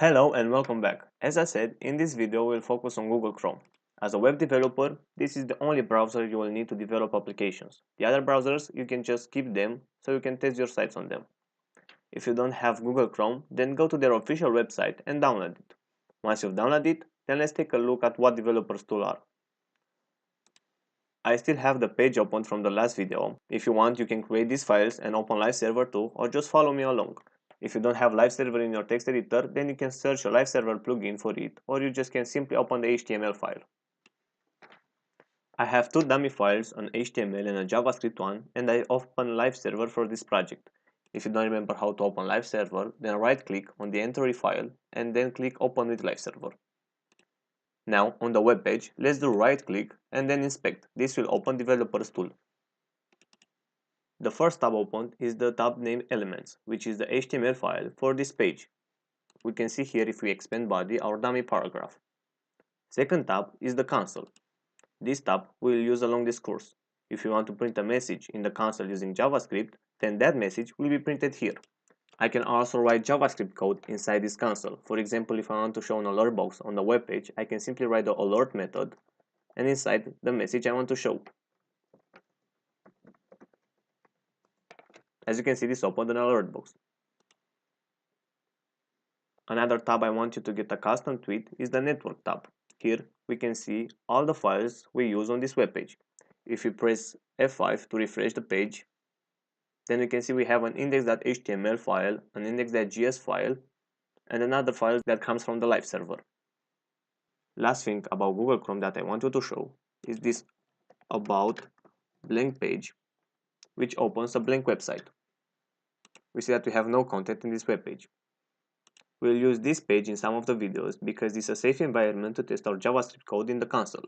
Hello and welcome back. As I said, in this video we'll focus on Google Chrome. As a web developer, this is the only browser you will need to develop applications. The other browsers, you can just skip them so you can test your sites on them. If you don't have Google Chrome, then go to their official website and download it. Once you've downloaded it, then let's take a look at what developers tools are. I still have the page open from the last video. If you want, you can create these files and open Live Server too, or just follow me along. If you don't have Live Server in your text editor, then you can search a Live Server plugin for it, or you just can simply open the HTML file. I have two dummy files, an HTML and a JavaScript one, and I open Live Server for this project. If you don't remember how to open Live Server, then right click on the entry file and then click Open with Live Server. Now, on the web page, let's do right click and then inspect. This will open Developers tool. The first tab opened is the tab named Elements, which is the HTML file for this page. We can see here if we expand body our dummy paragraph. Second tab is the console. This tab we will use along this course. If you want to print a message in the console using JavaScript, then that message will be printed here. I can also write JavaScript code inside this console. For example, if I want to show an alert box on the web page, I can simply write the alert method and inside the message I want to show. As you can see, this opened an alert box. Another tab I want you to get accustomed to is the network tab. Here we can see all the files we use on this web page. If you press F5 to refresh the page, then you can see we have an index.html file, an index.js file, and another file that comes from the live server. Last thing about Google Chrome that I want you to show is this about blank page, which opens a blank website. We see that we have no content in this web page. We'll use this page in some of the videos because it's a safe environment to test our JavaScript code in the console.